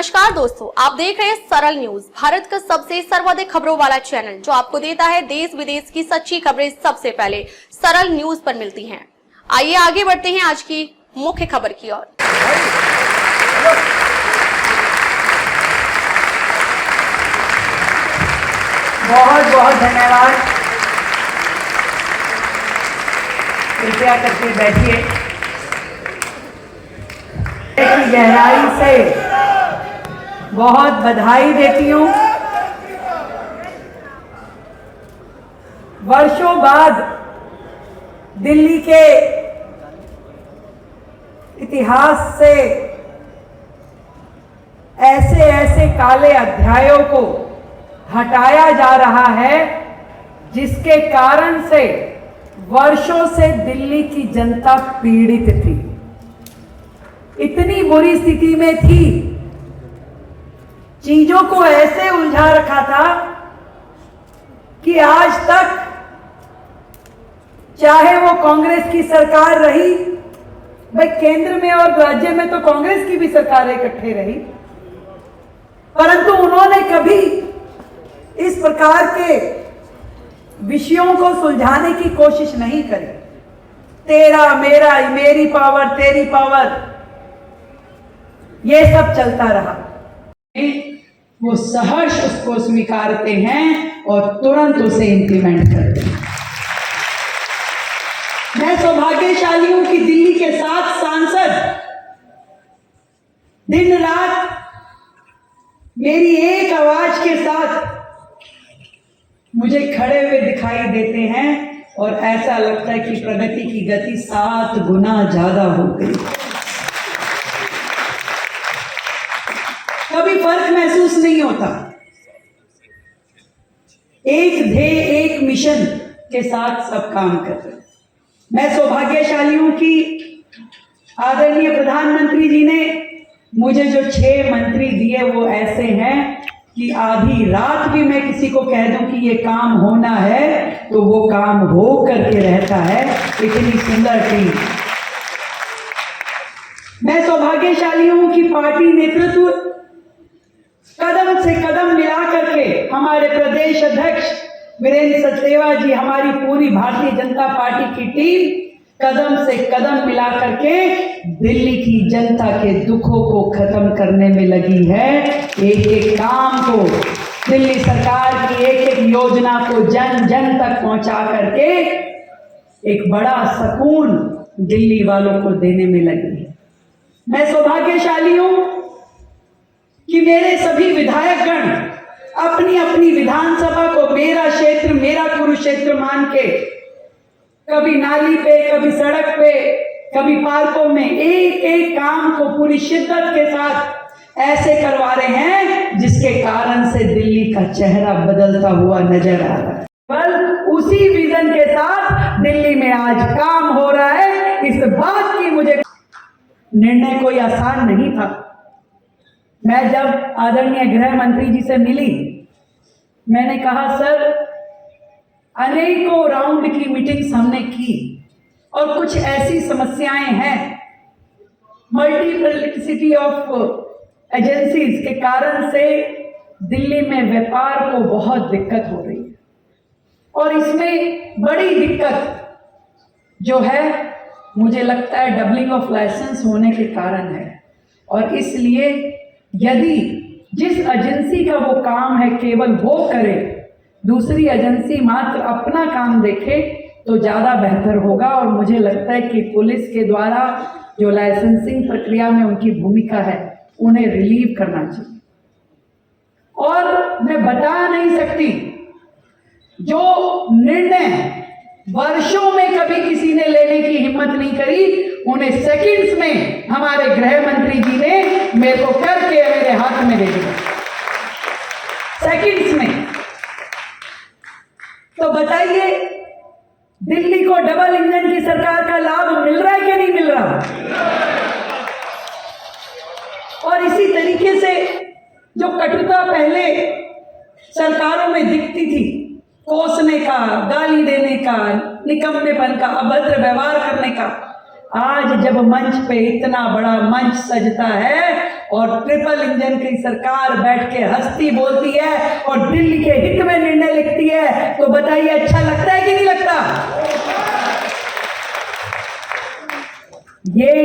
नमस्कार दोस्तों, आप देख रहे हैं सरल न्यूज, भारत का सबसे सर्वाधिक खबरों वाला चैनल जो आपको देता है देश विदेश की सच्ची खबरें सबसे पहले सरल न्यूज पर मिलती हैं। आइए आगे बढ़ते हैं आज की मुख्य खबर की ओर। बहुत बहुत धन्यवाद। कृपया करके बैठिए। गहराई से बहुत बधाई देती हूँ। वर्षों बाद दिल्ली के इतिहास से ऐसे ऐसे काले अध्यायों को हटाया जा रहा है जिसके कारण से वर्षों से दिल्ली की जनता पीड़ित थी, इतनी बुरी स्थिति में थी, चीजों को ऐसे उलझा रखा था कि आज तक चाहे वो कांग्रेस की सरकार रही, भाई केंद्र में और राज्य में तो कांग्रेस की भी सरकारें इकट्ठे रही, परंतु उन्होंने कभी इस प्रकार के विषयों को सुलझाने की कोशिश नहीं करी। तेरा मेरा, मेरी पावर तेरी पावर, ये सब चलता रहा। वो सहर्ष उसको स्वीकारते हैं और तुरंत उसे इंप्लीमेंट करते हैं। मैं सौभाग्यशाली हूं कि दिल्ली के 7 सांसद दिन रात मेरी एक आवाज के साथ मुझे खड़े हुए दिखाई देते हैं और ऐसा लगता है कि प्रगति की गति 7 गुना ज्यादा हो गई। कभी फर्क महसूस नहीं होता। एक ध्येय, एक मिशन के साथ सब काम कर रहे हैं। मैं सौभाग्यशाली हूं कि आदरणीय प्रधानमंत्री जी ने मुझे जो 6 मंत्री दिए वो ऐसे हैं कि आधी रात भी मैं किसी को कह दूं कि ये काम होना है तो वो काम हो करके रहता है। इतनी सुंदर टीम। मैं सौभाग्यशाली हूं कि पार्टी नेतृत्व कदम से कदम मिला करके हमारे प्रदेश अध्यक्ष वीरेंद्र सचदेवा जी, हमारी पूरी भारतीय जनता पार्टी की टीम कदम से कदम मिला करके दिल्ली की जनता के दुखों को खत्म करने में लगी है। एक एक काम को, दिल्ली सरकार की एक एक योजना को जन जन तक पहुंचा करके एक बड़ा सुकून दिल्ली वालों को देने में लगी है। मैं सौभाग्यशाली हूं कि मेरे सभी विधायकगण अपनी अपनी विधानसभा को मेरा क्षेत्र, मेरा कुरुक्षेत्र मान के कभी नाली पे, कभी सड़क पे, कभी पार्कों में एक एक काम को पूरी शिद्दत के साथ ऐसे करवा रहे हैं जिसके कारण से दिल्ली का चेहरा बदलता हुआ नजर आ रहा है। बस उसी विजन के साथ दिल्ली में आज काम हो रहा है। इस बात की मुझे निर्णय कोई आसान नहीं था। मैं जब आदरणीय गृह मंत्री जी से मिली, मैंने कहा सर, अनेकों राउंड की मीटिंग्स हमने की और कुछ ऐसी समस्याएं हैं, मल्टीप्लिसिटी ऑफ एजेंसीज के कारण से दिल्ली में व्यापार को बहुत दिक्कत हो रही है और इसमें बड़ी दिक्कत जो है मुझे लगता है डबलिंग ऑफ लाइसेंस होने के कारण है। और इसलिए यदि जिस एजेंसी का वो काम है केवल वो करे, दूसरी एजेंसी मात्र अपना काम देखे तो ज़्यादा बेहतर होगा। और मुझे लगता है कि पुलिस के द्वारा जो लाइसेंसिंग प्रक्रिया में उनकी भूमिका है उन्हें रिलीव करना चाहिए। और मैं बता नहीं सकती, जो निर्णय वर्षों में कभी किसी ने लेने की हिम्मत नहीं करी, उन्हें सेकंड्स में हमारे गृह मंत्री जी ने मेरे को करके मेरे हाथ में दे दिया, सेकंड्स में। तो बताइए, दिल्ली को डबल इंजन की सरकार का लाभ मिल रहा है कि नहीं मिल रहा? और इसी तरीके से जो कटुता पहले सरकारों में दिखती थी, कोसने का, गाली देने का, निकम्मेपन का, अभद्र व्यवहार करने का, आज जब मंच पे इतना बड़ा मंच सजता है और ट्रिपल इंजन की सरकार बैठ के हंसती बोलती है और दिल्ली के हित में निर्णय लिखती है, तो बताइए अच्छा लगता है कि नहीं लगता? ये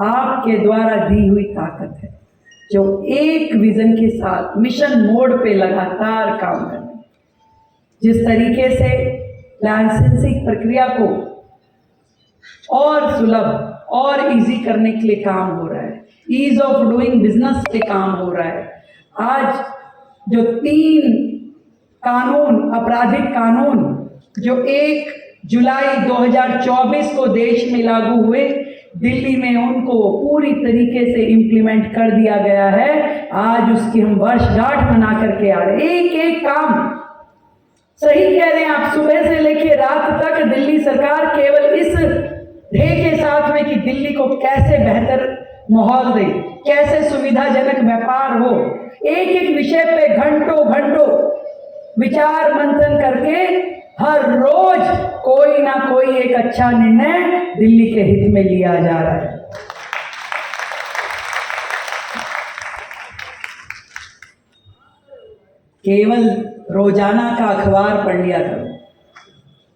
आपके द्वारा दी हुई ताकत है, जो एक विजन के साथ मिशन मोड पे लगातार काम कर रहे हैं। जिस तरीके से लाइसेंसिंग प्रक्रिया को और सुलभ और इजी करने के लिए काम हो रहा है, ईज ऑफ डूइंग बिजनेस पे काम हो रहा है। आज जो 3 कानून, आपराधिक कानून जो 1 जुलाई 2024 को देश में लागू हुए, दिल्ली में उनको पूरी तरीके से इम्प्लीमेंट कर दिया गया है। आज उसकी हम वर्षगांठ मना करके आ रहे हैं। एक एक काम, सही कह रहे हैं आप, सुबह से लेकर रात तक दिल्ली सरकार केवल इस ध्येय के साथ में कि दिल्ली को कैसे बेहतर माहौल दे, कैसे सुविधाजनक व्यापार हो, एक एक विषय पे घंटों घंटों विचार मंथन करके हर रोज कोई ना कोई एक अच्छा निर्णय दिल्ली के हित में लिया जा रहा है। केवल रोजाना का अखबार पढ़ लिया करो,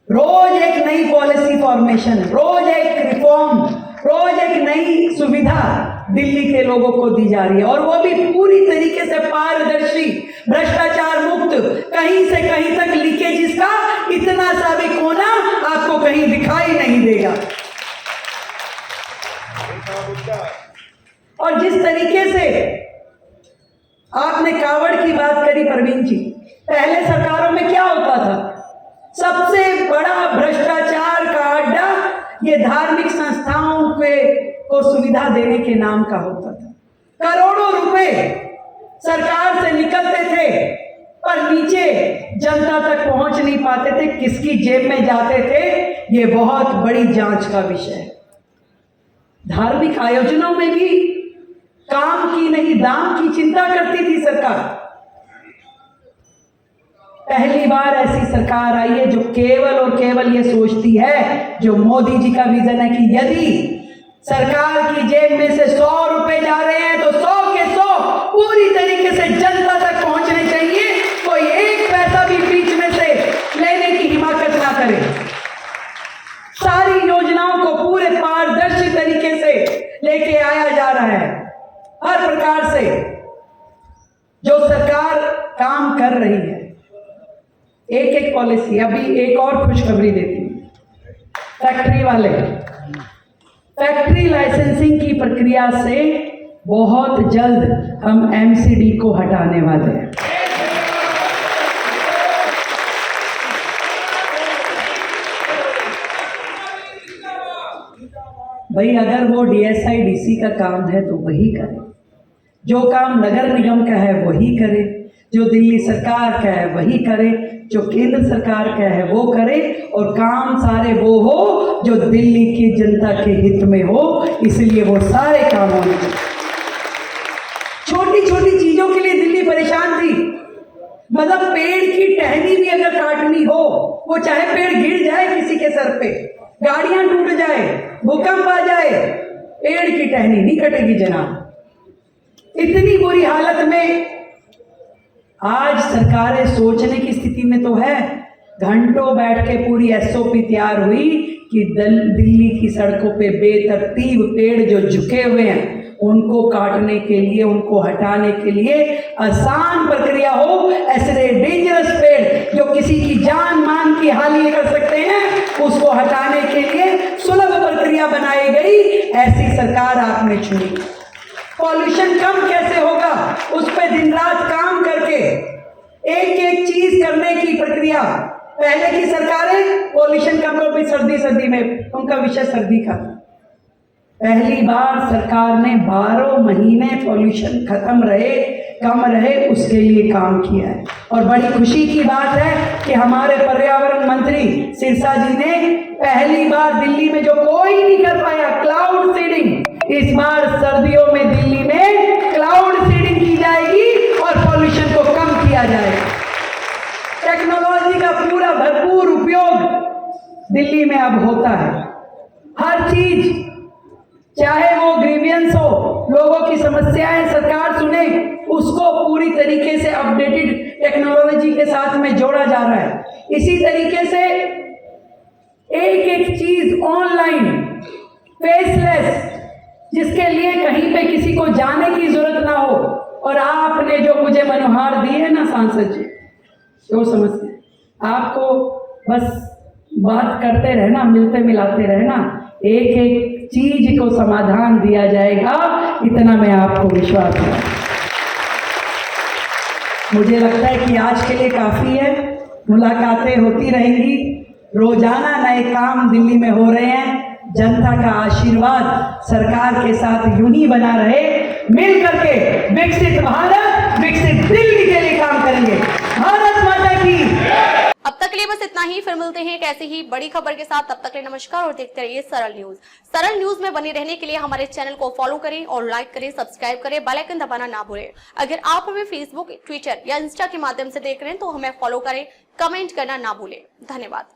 रोज एक नई पॉलिसी फॉर्मेशन, रोज एक रिफॉर्म, रोज एक नई सुविधा दिल्ली के लोगों को दी जा रही है, और वो भी पूरी तरीके से पारदर्शी, भ्रष्टाचार मुक्त, कहीं से कहीं तक लीकेज का इतना सा भी कोना आपको कहीं दिखाई नहीं देगा। और जिस तरीके से आपने कावड़ की बात करी प्रवीण जी, पहले सरकारों में क्या होता था? सबसे बड़ा भ्रष्टाचार का अड्डा ये धार्मिक संस्थाओं को सुविधा देने के नाम का होता था। करोड़ों रुपए सरकार से निकलते थे पर नीचे जनता तक पहुंच नहीं पाते थे, किसकी जेब में जाते थे, ये बहुत बड़ी जांच का विषय है। धार्मिक आयोजनों में भी काम की नहीं दाम की चिंता करती थी सरकार। पहली बार ऐसी सरकार आई है जो केवल और केवल ये सोचती है, जो मोदी जी का विजन है कि यदि सरकार की जेब में से 100 रुपए जा रहे हैं तो 100 के 100 पूरी तरीके से जनता तक पहुंचने चाहिए, कोई एक पैसा भी बीच में से लेने की हिमाकत ना करे। सारी योजनाओं को पूरे पारदर्शी तरीके से लेके आया जा रहा है। हर प्रकार से जो सरकार काम कर रही है, एक एक पॉलिसी। अभी एक और खुशखबरी देती हूँ, फैक्ट्री वाले, फैक्ट्री लाइसेंसिंग की प्रक्रिया से बहुत जल्द हम एमसीडी को हटाने वाले हैं। भाई अगर वो डीएसआई डीसी का काम है तो वही करे, जो काम नगर निगम का है वही करे, जो दिल्ली सरकार का है वही करे, जो केंद्र सरकार का है वो करे, और काम सारे वो हो जो दिल्ली की जनता के हित में हो। इसलिए वो सारे काम होने चाहिए। छोटी छोटी चीजों के लिए दिल्ली परेशान थी, मतलब पेड़ की टहनी भी अगर काटनी हो, वो चाहे पेड़ गिर जाए किसी के सर पे, गाड़ियां टूट जाए, भूकंप आ जाए, पेड़ की टहनी नहीं कटेगी जनाब। इतनी बुरी हालत में आज सरकारें सोचने की स्थिति में तो है। घंटों बैठ के पूरी एसओपी तैयार हुई कि दिल्ली की सड़कों पे बेतरतीब पेड़ जो झुके हुए हैं उनको काटने के लिए, उनको हटाने के लिए आसान प्रक्रिया हो। ऐसे डेंजरस पेड़ जो किसी की जान मान की हानि कर सकते हैं, उसको हटाने के लिए सुलभ प्रक्रिया बनाई गई। ऐसी सरकार आपने चुनी। पॉल्यूशन कम कैसे होगा, उस पर दिन रात काम करके एक एक चीज करने की प्रक्रिया। पहले की सरकारें पॉल्यूशन कम करो, सर्दी में उनका विषय सर्दी का। पहली बार सरकार ने 12 महीने पॉल्यूशन खत्म रहे, कम रहे, उसके लिए काम किया है। और बड़ी खुशी की बात है कि हमारे पर्यावरण मंत्री सिरसा जी ने पहली बार दिल्ली में जो कोई नहीं कर पाया, क्लाउड सीडिंग, इस बार सर्दियों में दिल्ली में क्लाउड सीडिंग की जाएगी और पॉल्यूशन को कम किया जाएगा। टेक्नोलॉजी का पूरा भरपूर उपयोग दिल्ली में अब होता है। हर चीज, चाहे वो ग्रीवियंस हो, लोगों की समस्याएं सरकार सुने, उसको पूरी तरीके से अपडेटेड टेक्नोलॉजी के साथ में जोड़ा जा रहा है। इसी तरीके से एक एक चीज ऑनलाइन, फेसलेस, जिसके लिए कहीं पे किसी को जाने की जरूरत ना हो। और आपने जो मुझे मनोहार दी है ना सांसद जी, जो समझते हैं, आपको बस बात करते रहना, मिलते मिलाते रहना, एक एक चीज को समाधान दिया जाएगा, इतना मैं आपको विश्वास है। मुझे लगता है कि आज के लिए काफी है, मुलाकातें होती रहेंगी, रोजाना नए काम दिल्ली में हो रहे हैं। जनता का आशीर्वाद सरकार के साथ यूं ही बना रहे, मिल करके विकसित भारत, विकसित दिल्ली के लिए काम करेंगे। भारत माता की। अब तक के लिए बस इतना ही, फिर मिलते हैं एक ऐसी ही बड़ी खबर के साथ। तब तक के लिए नमस्कार और देखते रहिए सरल न्यूज। सरल न्यूज में बने रहने के लिए हमारे चैनल को फॉलो करें और लाइक करें, सब्सक्राइब करें, बेल आइकन दबाना ना भूलें। अगर आप हमें फेसबुक, ट्विटर या इंस्टा के माध्यम से देख रहे हैं तो हमें फॉलो करें, कमेंट करना ना भूलें। धन्यवाद।